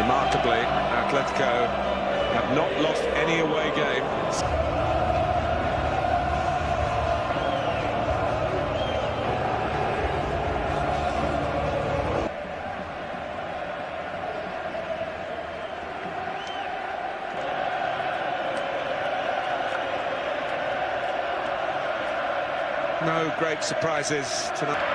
Remarkably, Atletico have not lost any away game. No great surprises tonight.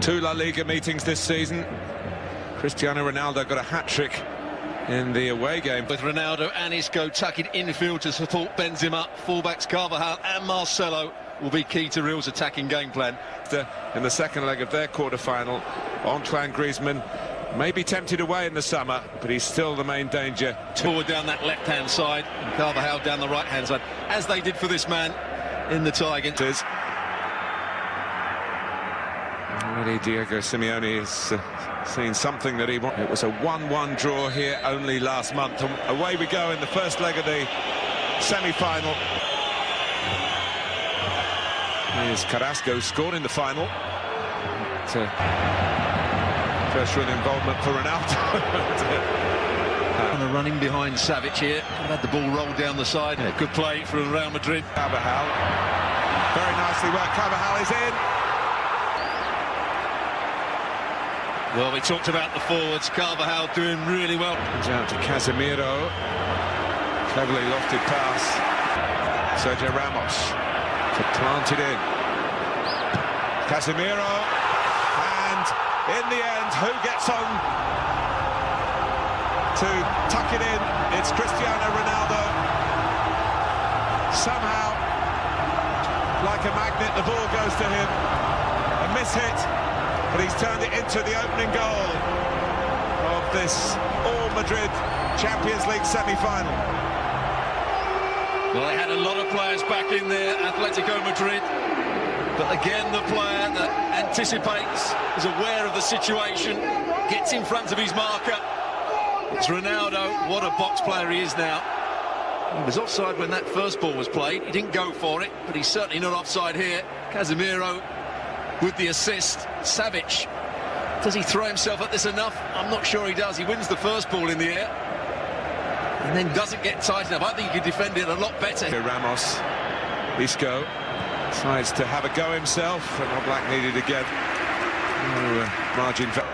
Two La Liga meetings this season. Cristiano Ronaldo got a hat-trick in the away game. With Ronaldo and Isco tucking infield to support Benzema, fullbacks Carvajal and Marcelo will be key to Real's attacking game plan. In the second leg of their quarter-final, Antoine Griezmann may be tempted away in the summer, but he's still the main danger. Forward down that left-hand side and Carvajal down the right-hand side, as they did for this man in the Tigers. Already Diego Simeone has seen something that he wanted. It was a 1-1 draw here only last month. And away we go in the first leg of the semi-final. Here's Carrasco, scored in the final. First real involvement for Ronaldo. Running behind Savic here. Had the ball rolled down the side. Yeah, good play from Real Madrid. Carvajal. Very nicely worked. Carvajal is in. Well, we talked about the forwards. Carvajal doing really well. Comes out to Casemiro. Cleverly lofted pass. Sergio Ramos to plant it in. Casemiro. And in the end, who gets on to tuck it in? It's Cristiano Ronaldo. Somehow, like a magnet, the ball goes to him. A miss-hit. But he's turned it into the opening goal of this All-Madrid Champions League semi-final. Well, they had a lot of players back in there, Atletico Madrid. But again, the player that anticipates, is aware of the situation, gets in front of his marker. It's Ronaldo. What a box player he is now. He was offside when that first ball was played. He didn't go for it, but he's certainly not offside here. Casemiro with the assist. Savic, does he throw himself at this enough? I'm not sure he does. He wins the first ball in the air and then doesn't get tight enough. I think he could defend it a lot better. Ramos, Isco decides to have a go himself, and Oblak needed again. No margin for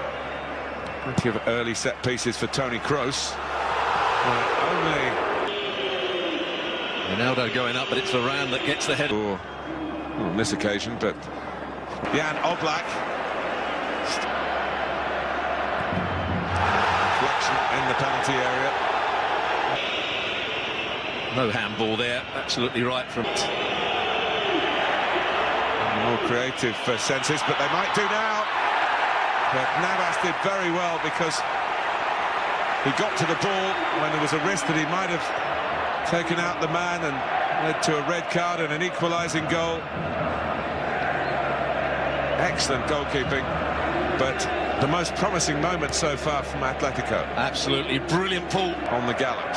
plenty of early set pieces for Toni Kroos. Only Ronaldo going up, but it's Varane that gets the head. On this occasion, but Jan Oblak. Deflection in the penalty area. No handball there, absolutely right from it. More creative senses, but they might do now. But Navas did very well because he got to the ball when there was a risk that he might have taken out the man and led to a red card and an equalising goal. Excellent goalkeeping, but the most promising moment so far from Atletico. Absolutely brilliant pull on the gallop.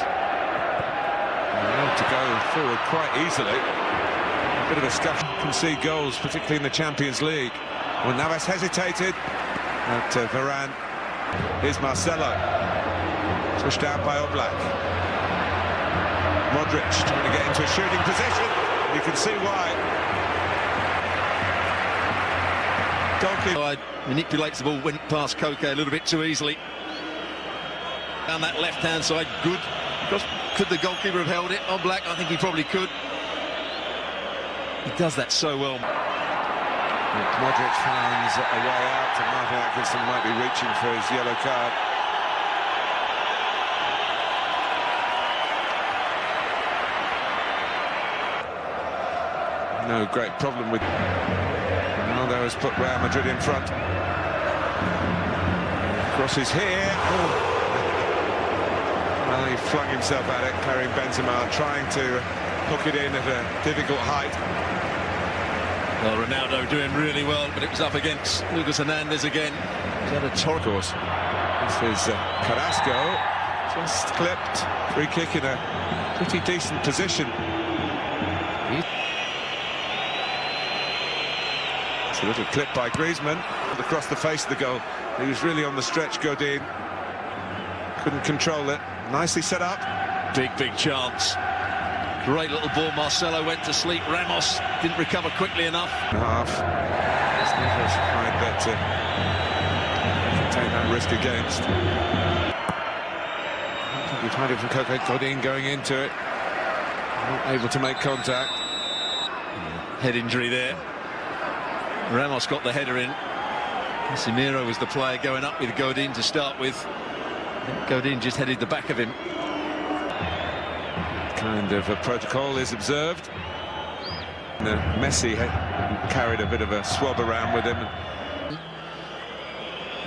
To go forward quite easily. A bit of a scuff. Concede goals, particularly in the Champions League. When Navas hesitated at Varane. Here's Marcelo. Pushed out by Oblak. Modric trying to get into a shooting position. You can see why. Goalkeeper manipulates the ball, went past Koke a little bit too easily. Down that left-hand side, good. Could the goalkeeper have held it? Oblak, I think he probably could. He does that so well. Modric finds a way out, and Martin Atkinson might be reaching for his yellow card. No great problem with Ronaldo has put Real Madrid in front. Crosses here. Oh. Well, he flung himself at it, carrying Benzema, trying to hook it in at a difficult height. Well, Ronaldo doing really well, but it was up against Lucas Hernandez again. He's had a torque. Of course. This is Carrasco, just clipped. Free kick in a pretty decent position. It's a little clip by Griezmann across the face of the goal. He was really on the stretch, Godin. Couldn't control it. Nicely set up. Big chance. Great little ball. Marcelo went to sleep. Ramos didn't recover quickly enough. Half. It's never a side bet to take that risk against. You've had it from Godin going into it. Not able to make contact. Head injury there. Ramos got the header in. Casemiro was the player going up with Godin to start with. Godin just headed the back of him. Kind of a protocol is observed. Messi carried a bit of a swab around with him.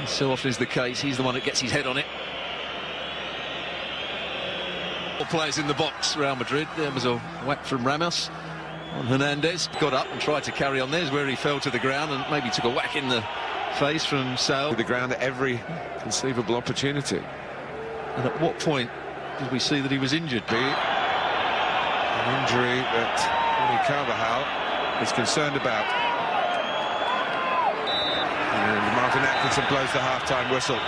So often is the case, he's the one that gets his head on it. All players in the box, Real Madrid. There was a whack from Ramos on Hernandez. Got up and tried to carry on. There's where he fell to the ground and maybe took a whack in the face from Sal. To the ground at every conceivable opportunity. And at what point did we see that he was injured? An injury that Carvajal is concerned about. And Martin Atkinson blows the half-time whistle.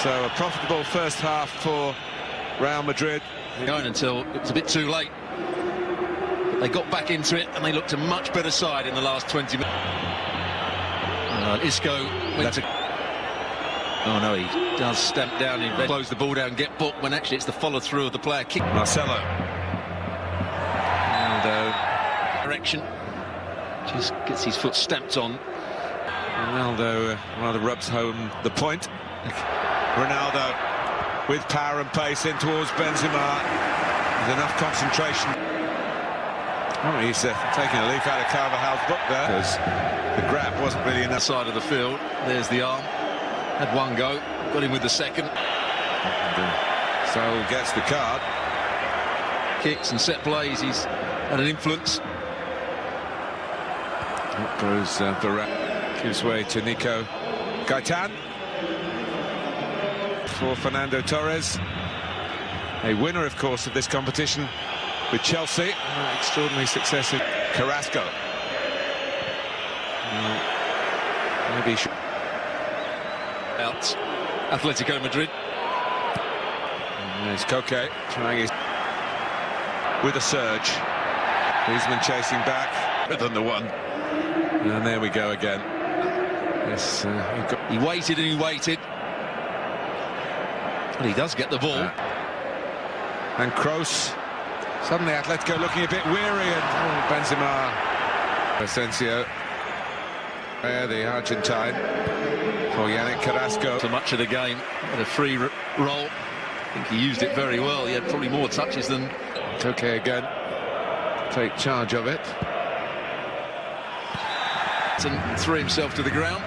So a profitable first half for Real Madrid. Going until it was a bit too late. But they got back into it and they looked a much better side in the last 20 minutes. Isco went to... Oh no, he does stamp down, he close the ball down, get booked, when actually it's the follow-through of the player kick. Marcelo. Direction. Just gets his foot stamped on. Ronaldo rather rubs home the point. Ronaldo with power and pace in towards Benzema. With enough concentration. Oh, he's taking a leaf out of Carvajal's book there. Because the grab wasn't really in that side of the field. There's the arm. Had one go. Got him with the second. So gets the card. Kicks and set plays. He's had an influence. Up goes Varane. Gives way to Nico Gaitan. For Fernando Torres. A winner, of course, of this competition with Chelsea. Extraordinary success in Carrasco. Maybe out Atletico Madrid. And there's Koke trying his with a surge. Griezmann chasing back better than the one. And there we go again. Yes, he waited and he waited. But he does get the ball. And Kroos. Suddenly Atletico looking a bit weary, and Benzema. Asensio. The Argentine. For Yannick Carrasco. So much of the game. Had a free roll. I think he used it very well. He had probably more touches than... Koke again. Take charge of it. And threw himself to the ground.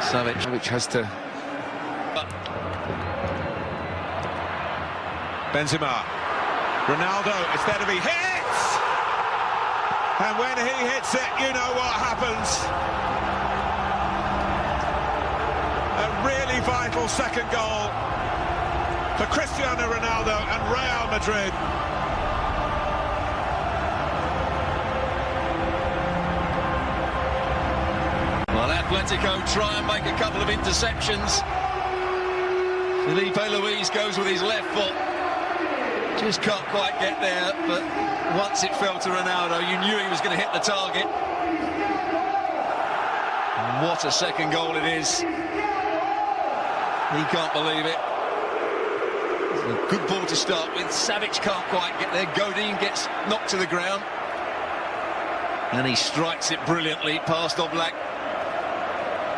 Savic has to... Benzema. Ronaldo, it's there to be hit! And when he hits it, you know what happens. A really vital second goal for Cristiano Ronaldo and Real Madrid. Well, Atletico try and make a couple of interceptions. Felipe Luis goes with his left foot. Just can't quite get there, but once it fell to Ronaldo, you knew he was going to hit the target. What a second goal it is. He can't believe it. It's a good ball to start with. Savic can't quite get there. Godin gets knocked to the ground. And he strikes it brilliantly past Oblak.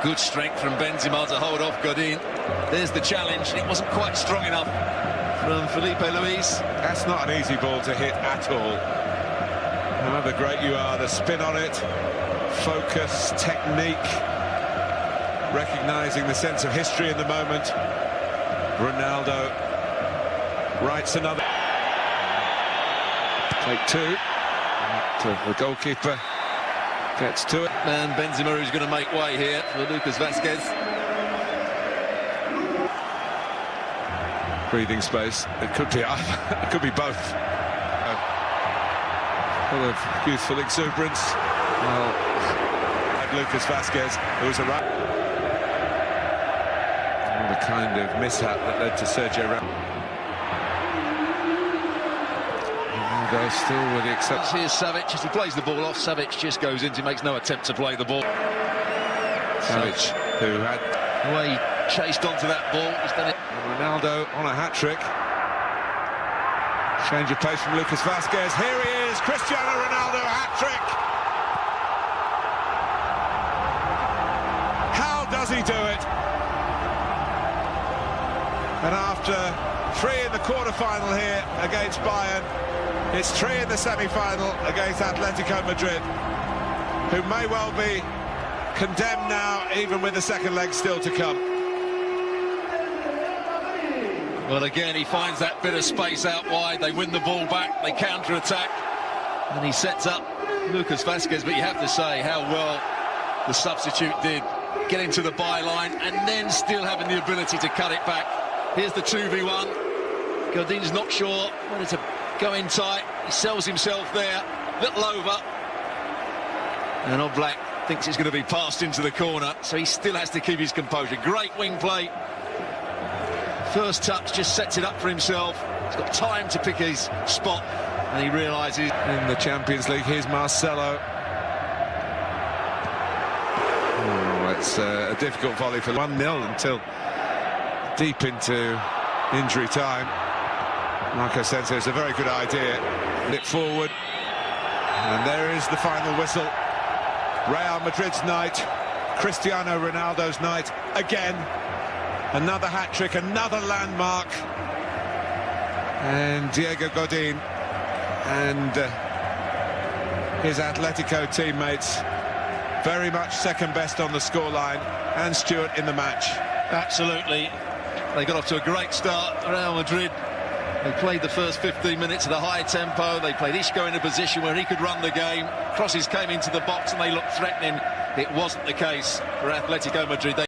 Good strength from Benzema to hold off Godin. There's the challenge. It wasn't quite strong enough from Felipe Luis. That's not an easy ball to hit at all. However great you are, the spin on it, focus, technique, recognising the sense of history in the moment. Ronaldo writes another. Take two. The goalkeeper gets to it. And Benzema is going to make way here for Lucas Vazquez. Breathing space. It could be either. It could be both. full of youthful exuberance. Well, Lucas Vazquez, who was a right. The kind of mishap that led to Sergio Ramos. Ronaldo still with the exception. Here's Savic as he plays the ball off. Savic just goes in, he makes no attempt to play the ball. Savic, who had the way he chased onto that ball, he's done it. Ronaldo on a hat-trick. Change of pace from Lucas Vazquez. Here he is, Cristiano Ronaldo, hat-trick. How does he do it? And after 3 in the quarter-final here against Bayern, it's 3 in the semi-final against Atletico Madrid, who may well be condemned now, even with the second leg still to come. Well, again, he finds that bit of space out wide. They win the ball back, they counter-attack, and he sets up Lucas Vazquez. But you have to say how well the substitute did, getting to the byline and then still having the ability to cut it back. Here's the 2v1. Godin's not sure whether to go in tight. He sells himself there, little over. And Oblak thinks it's going to be passed into the corner, so he still has to keep his composure. Great wing play. First touch just sets it up for himself. He's got time to pick his spot, and he realises in the Champions League. Here's Marcelo. Oh, it's a difficult volley for 1-0 until deep into injury time. Marco Asensio is a very good idea. Nip forward, and there is the final whistle. Real Madrid's night, Cristiano Ronaldo's night again. Another hat-trick, another landmark. And Diego Godin and his Atletico teammates very much second best on the scoreline, and Stewart in the match. Absolutely. They got off to a great start, Real Madrid. They played the first 15 minutes at a high tempo. They played Isco in a position where he could run the game. Crosses came into the box and they looked threatening. It wasn't the case for Atletico Madrid.